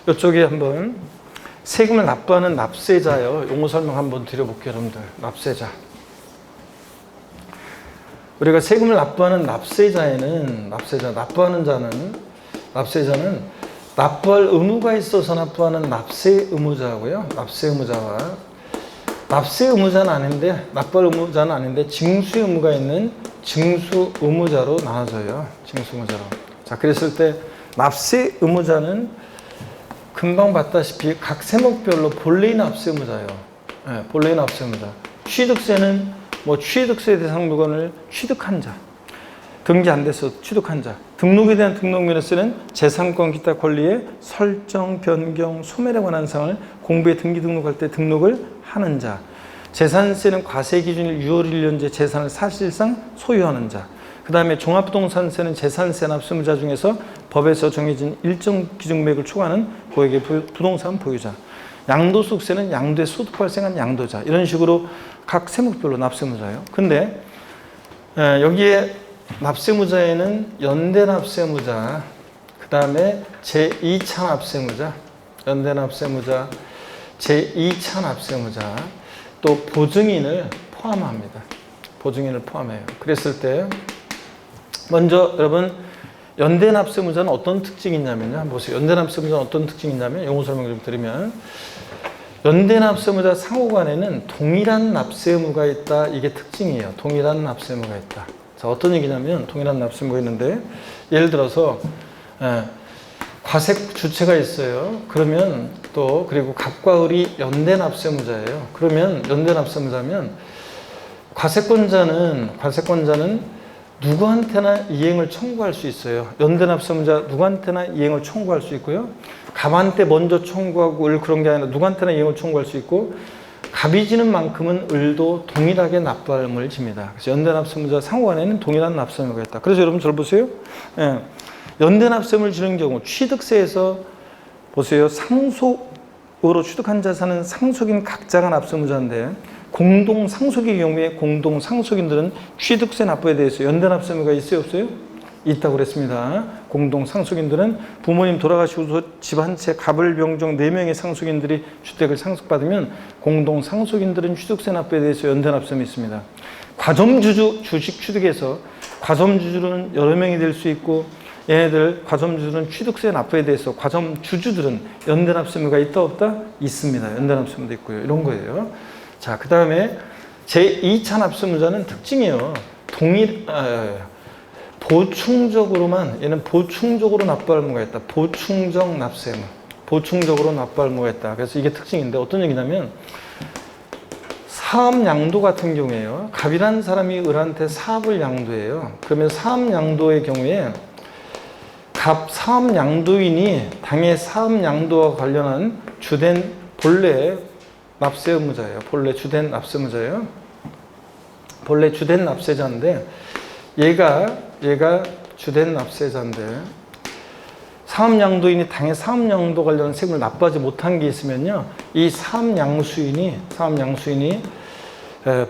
이쪽에 한번 세금을 납부하는 납세자요. 용어 설명 한번 드려볼게요, 여러분들. 납세자. 우리가 세금을 납부하는 납세자에는 납세자는 납부할 의무가 있어서 납부하는 납세 의무자고요. 납세 의무자와 납세 의무자는 아닌데, 납부할 의무자는 아닌데 징수 의무가 있는 징수 의무자로 나눠져요. 징수 의무자로. 자, 그랬을 때 납세 의무자는 금방 봤다시피 각 세목별로 본래의 납세 의무자예요. 네, 본래의 납세 의무자. 취득세는 뭐 취득세 대상 물건을 취득한 자, 등기 안 돼서 취득한 자, 등록에 대한 등록면허세는 재산권 기타 권리의 설정, 변경, 소멸에 관한 사항을 공부에 등기 등록할 때 등록을 하는 자, 재산세는 과세 기준일 6월 1년제 재산을 사실상 소유하는 자, 그 다음에 종합부동산세는 재산세 납세의무자 중에서 법에서 정해진 일정 기준금액을 초과하는 고액의 부동산 보유자, 양도소득세는 양도에 소득 발생한 양도자, 이런 식으로 각 세목별로 납세의무자예요. 근데 여기에 납세의무자에는 연대납세의무자, 그 다음에 제2차 납세의무자, 연대납세의무자, 제2차 납세의무자, 또 보증인을 포함합니다. 보증인을 포함해요. 그랬을 때 먼저 여러분 연대납세의무자는 어떤 특징이 있냐면요. 한번 보세요. 연대납세의무자는 어떤 특징이 있냐면 용어 설명 좀 드리면 연대납세의무자 상호간에는 동일한 납세의무가 있다. 이게 특징이에요. 동일한 납세의무가 있다. 자, 어떤 얘기냐면 동일한 납세의무가 있는데 예를 들어서 과세 주체가 있어요. 그러면 또 그리고 갑과 을이 연대납세의무자예요. 그러면 연대납세의무자면 과세권자는 누구한테나 이행을 청구할 수 있어요. 연대납세의무자 누구한테나 이행을 청구할 수 있고요. 갑한테 먼저 청구하고 을 그런 게 아니라 누구한테나 이행을 청구할 수 있고 갑이 지는 만큼은 을도 동일하게 납부할 의무를 집니다. 그래서 연대납세의무자 상호간에는 동일한 납세의무가 있다. 그래서 여러분 잘 보세요. 연대납세의무를 지는 경우 취득세에서 보세요. 상속으로 취득한 자산은 상속인 각자가 납세의무자인데 공동상속의 경우에 공동상속인들은 취득세 납부에 대해서 연대납세의무가 있어요? 없어요? 있다고 그랬습니다. 공동상속인들은 부모님 돌아가시고서 집 한 채 갑을 병정 4명의 상속인들이 주택을 상속받으면 공동상속인들은 취득세 납부에 대해서 연대납세의무 있습니다. 과점주주 주식 취득에서 과점주주는 여러 명이 될 수 있고 얘네들 과점주주는 취득세 납부에 대해서 과점주주들은 연대납세의무가 있다 없다? 있습니다. 연대납세의무도 있고요. 이런 거예요. 자, 그 다음에 제2차 납세의무자는 특징이에요. 보충적으로만, 얘는 보충적으로 납부할 의무가 있다. 보충적 납세의무. 보충적으로 납부할 의무가 있다. 그래서 이게 특징인데 어떤 얘기냐면 사업 양도 같은 경우에요. 갑이라는 사람이 을한테 사업을 양도해요. 그러면 사업 양도의 경우에 갑 사업 양도인이 당의 사업 양도와 관련한 주된 본래 납세 의무자예요. 본래 주된 납세 의무자예요. 본래 주된 납세자인데 얘가 주된 납세자인데 사업양도인이 당의 사업양도 관련한 세금을 납부하지 못한 게 있으면요, 이 사업양수인이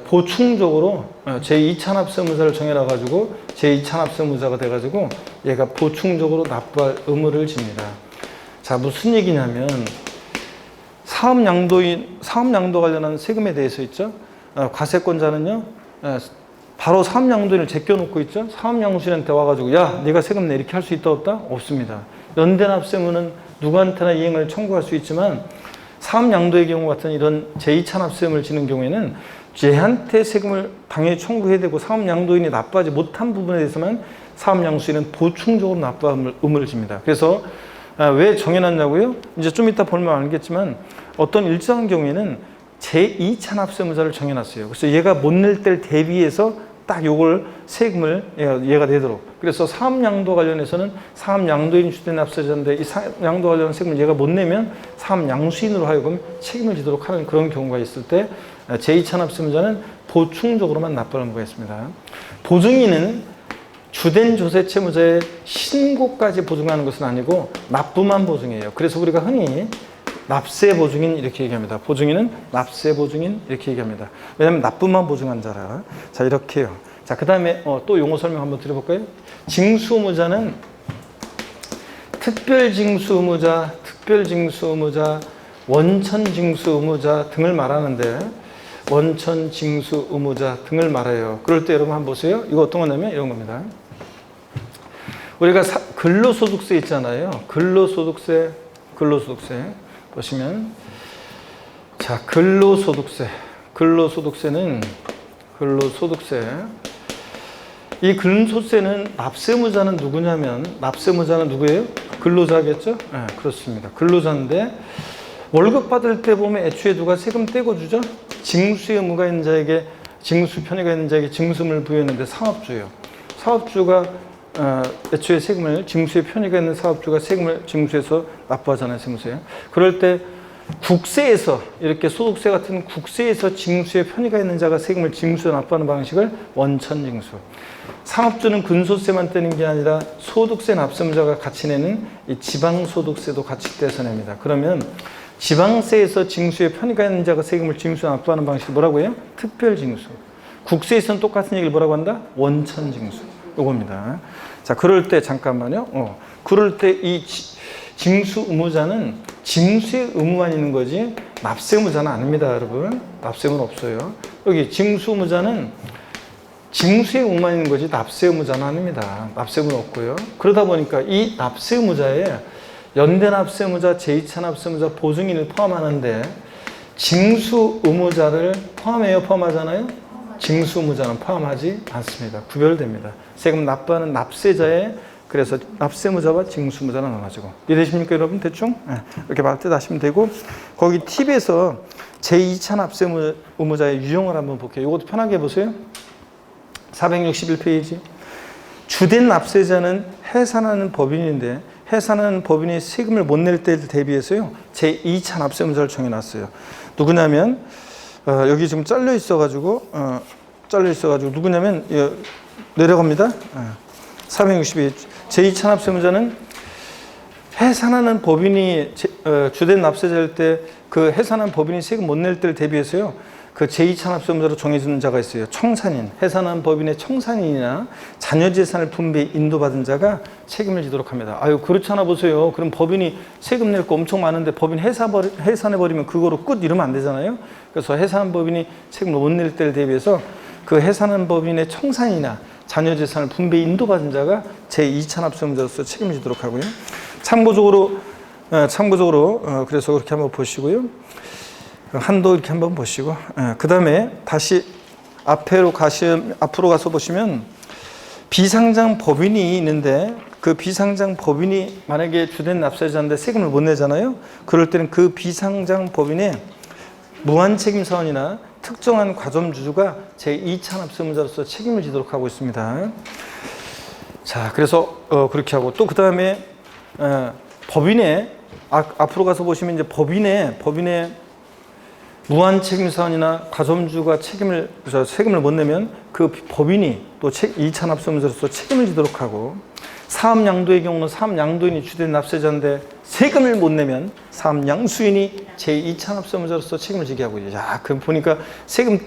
보충적으로 제2차 납세 의무자를 정해놔 가지고 제2차 납세 의무자가 돼 가지고 얘가 보충적으로 납부할 의무를 집니다. 자, 무슨 얘기냐면 사업양도 관련한 세금에 대해서 있죠. 과세권자는요, 바로 사업양도인을 제껴놓고 있죠. 사업양수인한테 와가지고 야, 네가 세금 내 이렇게 할 수 있다 없다? 없습니다. 연대납세의무는 누구한테나 이행을 청구할 수 있지만 사업양도의 경우 같은 이런 제2차 납세의무를 지는 경우에는 쟤한테 세금을 당연히 청구해야 되고 사업양도인이 납부하지 못한 부분에 대해서만 사업양수인은 보충적으로 납부할 의무를 집니다. 그래서 왜 정해놨냐고요? 이제 좀 이따 보면 알겠지만 어떤 일정한 경우에는 제2차 납세 의무자를 정해놨어요. 그래서 얘가 못 낼 때를 대비해서 딱 요걸 세금을 얘가 내도록. 그래서 사업양도 관련해서는 사업양도인이 주된 납세자인데 이 사업양도 관련 세금을 얘가 못 내면 사업양수인으로 하여금 책임을 지도록 하는 그런 경우가 있을 때 제2차 납세 의무자는 보충적으로만 납부할 의무가 있습니다. 보증인은 주된 조세채무자의 신고까지 보증하는 것은 아니고 납부만 보증해요. 그래서 우리가 흔히 납세 보증인 이렇게 얘기합니다. 보증인은 납세 보증인 이렇게 얘기합니다. 왜냐하면 납부만 보증한 자라. 자, 이렇게요. 자, 그 다음에 또 용어 설명 한번 드려볼까요? 징수의무자는 특별징수의무자, 특별징수의무자, 원천징수의무자 등을 말하는데 원천징수의무자 등을 말해요. 그럴 때 여러분 한번 보세요. 이거 어떤 거냐면 이런 겁니다. 우리가 근로소득세 있잖아요. 근로소득세 보시면 자, 근로소득세는 이 근소세는 납세무자는 누구냐면 납세무자는 누구예요? 근로자겠죠? 네, 그렇습니다. 근로자인데 월급 받을 때 보면 애초에 누가 세금 떼고 주죠? 징수 의무가 있는 자에게 징수 편의가 있는 자에게 징수를 부여했는데 사업주예요. 사업주가 애초에 세금을 징수의 편의가 있는 사업주가 세금을 징수해서 납부하잖아요, 세무서에. 그럴 때 국세에서 이렇게 소득세 같은 국세에서 징수의 편의가 있는 자가 세금을 징수해 납부하는 방식을 원천징수. 상업주는 근소세만 떼는 게 아니라 소득세 납세무자가 같이 내는 이 지방소득세도 같이 떼서 냅니다. 그러면 지방세에서 징수의 편의가 있는 자가 세금을 징수해 납부하는 방식이 뭐라고 해요? 특별징수. 국세에서는 똑같은 얘기를 뭐라고 한다? 원천징수. 요겁니다. 자, 그럴 때 잠깐만요. 그럴 때 이 징수 의무자는 징수의 의무만 있는 거지 납세무자는 아닙니다, 여러분. 납세무는 없어요. 여기 징수 의무자는 징수의 의무만 있는 거지 납세 의무자는 아닙니다. 납세무는 없고요. 그러다 보니까 이 납세 의무자에 연대 납세 의무자, 제2차 납세 의무자, 보증인을 포함하는데 징수 의무자를 포함해요, 포함하잖아요? 징수 의무자는 포함하지 않습니다. 구별됩니다. 세금 납부하는 납세자에 그래서 납세무자와 징수무자는 나눠지고 이해되십니까, 여러분? 대충 이렇게 말뜻 하시면 되고 거기 팁에서 제2차 납세 의무자의 유형을 한번 볼게요. 이것도 편하게 보세요. 461페이지. 주된 납세자는 해산하는 법인인데 해산하는 법인이 세금을 못 낼 때를 대비해서요 제2차 납세 의무자를 정해놨어요. 누구냐면 여기 지금 잘려 있어가지고 누구냐면 내려갑니다. 462 제2차 납세 의무자는 해산하는 법인이 주된 납세자일 때 그 해산하는 법인이 세금 못 낼 때를 대비해서요 그 제2차 납세 의무자로 정해지는 자가 있어요. 청산인, 해산한 법인의 청산인이나 자녀재산을 분배 인도받은 자가 책임을 지도록 합니다. 아유, 그렇잖아 보세요. 그럼 법인이 세금 낼 거 엄청 많은데 법인 해산해버리면 그거로 끝 이러면 안 되잖아요. 그래서 해산한 법인이 세금을 못 낼 때를 대비해서 그 해산한 법인의 청산이나 자녀재산을 분배 인도받은 자가 제2차 납세 의무자로서 책임을 지도록 하고요. 참고적으로 그래서 그렇게 한번 보시고요. 한도 이렇게 한번 보시고 그 다음에 다시 앞으로 가서 보시면 비상장 법인이 있는데 그 비상장 법인이 만약에 주된 납세자인데 세금을 못 내잖아요. 그럴 때는 그 비상장 법인의 무한책임사원이나 특정한 과점주주가 제2차 납세 의무자로서 책임을 지도록 하고 있습니다. 자, 그래서 그렇게 하고 또 그 다음에 법인의 앞으로 가서 보시면 이제 법인의 무한책임사원이나 과점주가 세금을 못 내면 그 법인이 또 2차 납세 의무자로서 책임을 지도록 하고 사업양도의 경우는 사업양도인이 주된 납세자인데 세금을 못 내면 사업양수인이 제2차 납세 의무자로서 책임을 지게 하고 있죠. 야, 그 보니까 세금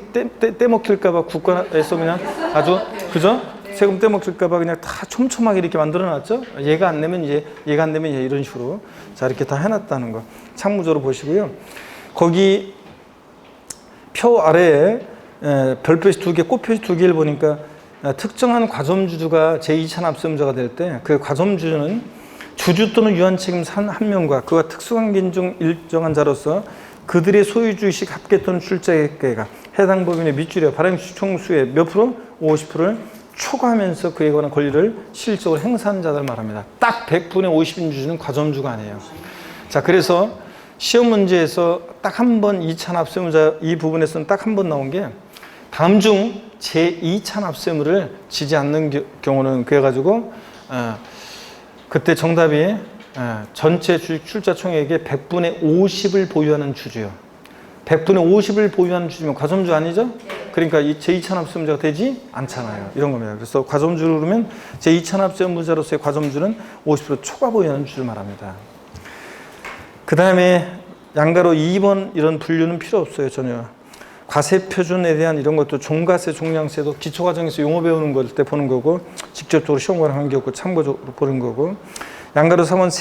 떼먹힐까봐 국가에서 그냥 아주 그죠? 세금 떼먹힐까봐 그냥 다 촘촘하게 이렇게 만들어놨죠. 얘가 안 내면 얘 이런 식으로 자 이렇게 다 해놨다는 거 참고적으로 보시고요. 거기 표 아래에 별표시 2개, 꽃표시 2개를 보니까 특정한 과점주주가 제2차 납세 의무자가 될 때 그 과점주주는 주주 또는 유한책임사 한 명과 그와 특수관계인 중 일정한 자로서 그들의 소유주의식 합계 또는 출자액계가 해당 법인의 밑줄에 발행시총수의 몇 프로? 50%를 초과하면서 그에 관한 권리를 실질적으로 행사한 자들 말합니다. 딱 100분의 50인 주주는 과점주가 아니에요. 자, 그래서 시험 문제에서 딱 한 번 2차 납세 의무자 이 부분에서는 딱 한 번 나온 게 다음 중 제2차 납세 의무를 지지 않는 경우는 그래가지고 그때 정답이 전체 주식 출자 총액의 100분의 50을 보유하는 주주요. 100분의 50을 보유하는 주주면 과점주 아니죠? 그러니까 이 제2차 납세 의무자가 되지 않잖아요. 이런 겁니다. 그래서 과점주로 그러면 제2차 납세 의무자로서의 과점주는 50% 초과 보유하는 주주를 말합니다. 그 다음에 양가로 2번 이런 분류는 필요 없어요, 전혀. 과세표준에 대한 이런 것도 종가세, 종량세도 기초과정에서 용어 배우는 걸 때 보는 거고 직접적으로 시험과는 관계없고 참고적으로 보는 거고 양가로 3번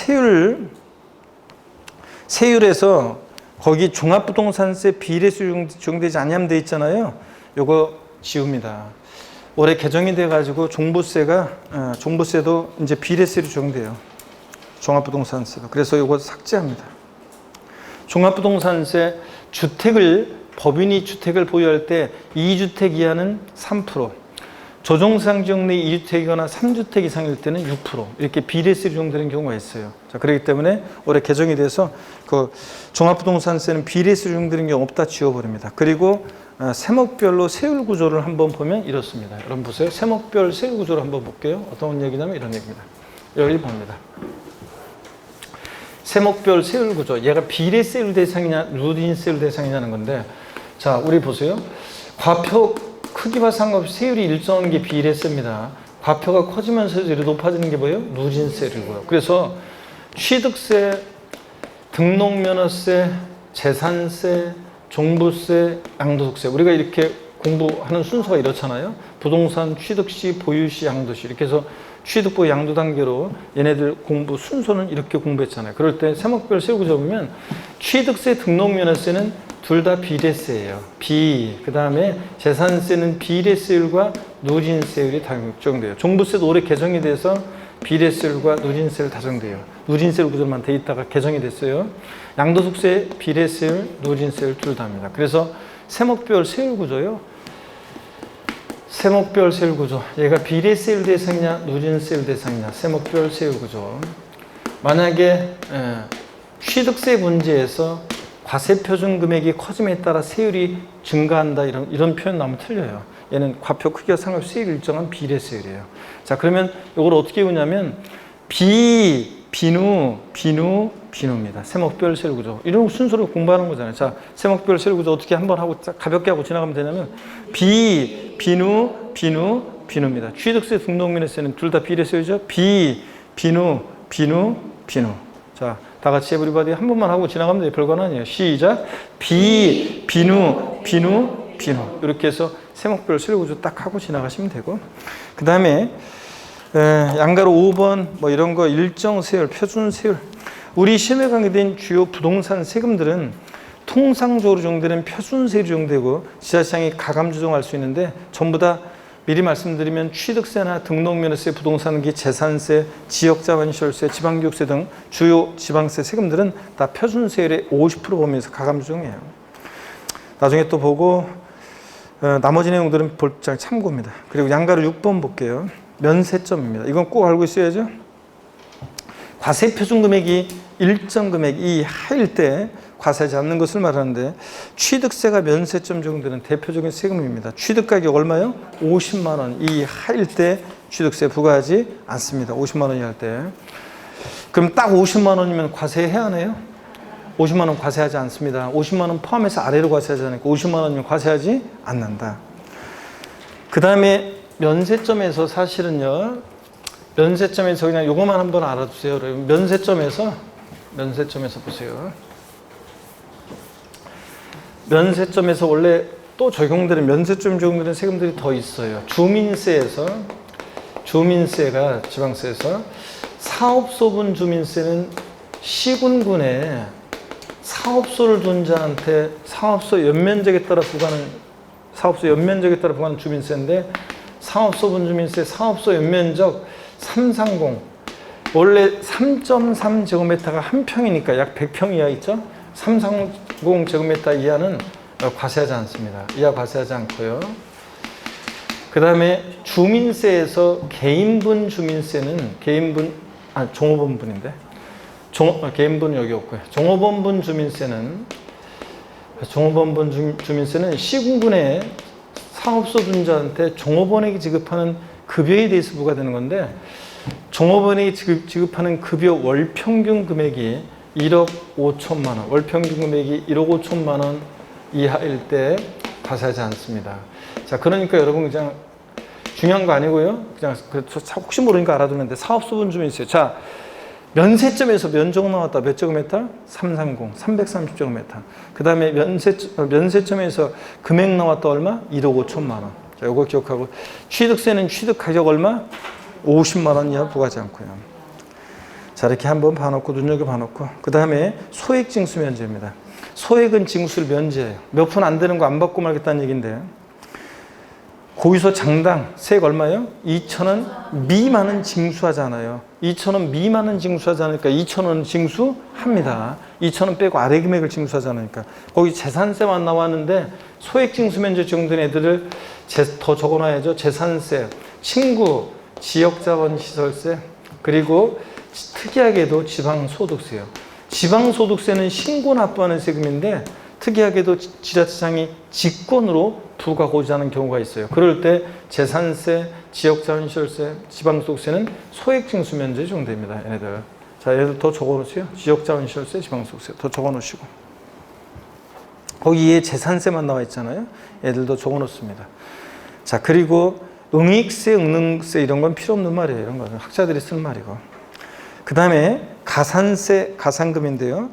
세율에서 거기 종합부동산세 비례수 적용되지 않냐면 돼 있잖아요. 요거 지웁니다. 올해 개정이 돼가지고 종부세도 이제 비례세로 적용돼요. 종합부동산세도. 그래서 이거 삭제합니다. 종합부동산세 법인이 주택을 보유할 때 2주택 이하는 3%, 조정상지역 내 2주택이거나 3주택 이상일 때는 6% 이렇게 비례세로 적용되는 경우가 있어요. 자, 그렇기 때문에 올해 개정이 돼서 그 종합부동산세는 비례세로 적용되는 경우 없다 지워버립니다. 그리고 세목별로 세율 구조를 한번 보면 이렇습니다. 여러분 보세요. 세목별 세율 구조를 한번 볼게요. 어떤 얘기냐면 이런 얘기입니다. 여기 봅니다. 세목별 세율 구조. 얘가 비례세율 대상이냐 누진세율 대상이냐는 건데, 자, 우리 보세요. 과표 크기와 상관없이 세율이 일정한 게 비례세입니다. 과표가 커지면서 세율이 높아지는 게 뭐예요? 누진세율이고요. 그래서 취득세, 등록면허세, 재산세, 종부세, 양도소득세. 우리가 이렇게 공부하는 순서가 이렇잖아요. 부동산 취득시, 보유시, 양도시. 이렇게 해서 취득부 양도 단계로 얘네들 공부 순서는 이렇게 공부했잖아요. 그럴 때 세목별 세율 구조 보면 취득세, 등록면허세는 둘 다 비례세예요. 그 다음에 재산세는 비례세율과 누진세율이 다 적용돼요. 종부세도 올해 개정이 돼서 비례세율과 누진세율 다 적용돼요. 누진세율 구조만 돼 있다가 개정이 됐어요. 양도소득세, 비례세율, 누진세율 둘 다 합니다. 그래서 세목별 세율 구조요. 세목별 세율 구조. 얘가 비례세율 대상이냐, 누진세율 대상이냐. 세목별 세율 구조. 만약에 취득세 문제에서 과세 표준 금액이 커짐에 따라 세율이 증가한다 이런 표현 나오면 틀려요. 얘는 과표 크기와 상관없이 세율이 일정한 비례세율이에요. 자, 그러면 이걸 어떻게 보냐면 비누입니다. 세목별 세율 구조. 이런 순서로 공부하는 거잖아요. 자, 세목별 세율 구조 어떻게 한번 하고 가볍게 하고 지나가면 되냐면 비누입니다. 취득세, 등록면허세는 둘 다 비례세율이죠. 비누. 자, 다 같이 에브리바디 한 번만 하고 지나가면 돼요. 별건 아니에요. 시작. 비누. 이렇게 해서 세목별 세율 구조 딱 하고 지나가시면 되고, 그 다음에 양가로 5번 뭐 이런 거 일정 세율, 표준 세율. 우리 시험에 관계된 주요 부동산 세금들은 통상적으로 적용되는 표준 세율이 적용되고 지자체장이 가감 조정할 수 있는데, 전부 다 미리 말씀드리면 취득세나 등록면허세, 부동산기, 재산세, 지역자본시설세, 지방교육세 등 주요 지방세 세금들은 다 표준 세율의 50% 범위에서 가감 조정해요. 나중에 또 보고 나머지 내용들은 볼장 참고입니다. 그리고 양가로 6번 볼게요. 면세점입니다. 이건 꼭 알고 있어야죠. 과세 표준 금액이 일정 금액 이하일 때 과세하지 않는 것을 말하는데, 취득세가 면세점 적용되는 대표적인 세금입니다. 취득가격 얼마요? 50만 원 이하일 때 취득세 부과하지 않습니다. 50만 원 이하일 때. 그럼 딱 50만 원이면 과세해야 하나요? 50만 원 과세하지 않습니다. 50만 원 포함해서 아래로 과세하지 않으니까 50만 원이면 과세하지 않는다. 그 다음에 면세점에서 사실은요, 면세점에서 그냥 요거만 한번 알아두세요. 면세점에서 보세요. 면세점에서 원래 또 적용되는 면세점 적용되는 세금들이 더 있어요. 주민세가 지방세에서 사업소분 주민세는 시군군에 사업소를 둔 자한테 사업소 연면적에 따라 부과하는 주민세인데, 사업소분 주민세 사업소 연면적 330 원래 3.3제곱미터가 한 평이니까 약 100평 이하 있죠? 330제곱미터 이하는 과세하지 않습니다. 이하 과세하지 않고요. 그 다음에 주민세에서 개인분 주민세는 종업원분인데 개인분은 여기 없고요. 종업원분 주민세는 시군군의 사업소 둔자한테 종업원에게 지급하는 급여에 대해서 부과되는 건데, 종업원에게 지급하는 급여 월평균 금액이 1억 5천만 원, 월평균 금액이 1억 5천만 원 이하일 때 과세하지 않습니다. 자, 그러니까 여러분 그냥 중요한 거 아니고요. 그냥 혹시 모르니까 알아두면 돼. 사업소분 주민세. 자, 면세점에서 면적 나왔다. 몇 제곱미터? 330제곱미터. 그 다음에 면세점에서 금액 나왔다. 얼마? 1억 5천만 원. 자, 요거 기억하고, 취득세는 취득 가격 얼마? 50만 원 이하 부과하지 않고요. 자, 이렇게 한번 봐놓고 눈여겨 봐놓고, 그 다음에 소액 징수 면제입니다. 소액은 징수를 면제해요. 몇 푼 안 되는 거 안 받고 말겠다는 얘기인데, 거기서 장당 세액 얼마예요? 2,000원 미만은 징수하잖아요. 2,000원 미만은 징수하지 않으니까 2,000원 징수합니다. 2,000원 빼고 아래 금액을 징수하지 않으니까. 거기 재산세만 나왔는데 소액 징수 면제 적용된 애들을 더 적어놔야죠. 재산세, 친구, 지역자원시설세, 그리고 특이하게도 지방소득세요. 지방소득세는 신고 납부하는 세금인데 특이하게도 지자체장이 직권으로 부과하고자 하는 경우가 있어요. 그럴 때 재산세, 지역자원시설세, 지방소득세는 소액징수 면제에 적용됩니다. 얘네들. 자, 얘들 더 적어놓으세요. 지역자원시설세, 지방소득세 더 적어놓으시고. 거기에 재산세만 나와 있잖아요. 얘들도 적어놓습니다. 자, 그리고 응익세, 응능세 이런 건 필요 없는 말이에요. 이런 거는 학자들이 쓰는 말이고. 그 다음에 가산세, 가산금인데요.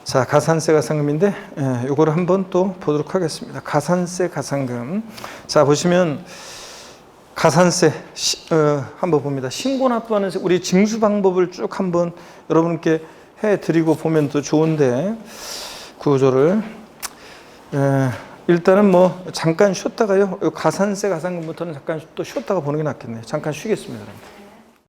자, 가산세, 가산금인데 이거를 한번 또 보도록 하겠습니다. 가산세, 가산금. 자, 보시면 가산세 한번 봅니다. 신고 납부하는 우리 징수 방법을 쭉 한번 여러분께 해드리고 보면 더 좋은데 구조를 일단은 뭐 잠깐 쉬었다가요. 가산세, 가산금부터는 잠깐 또 쉬었다가 보는 게 낫겠네요. 잠깐 쉬겠습니다.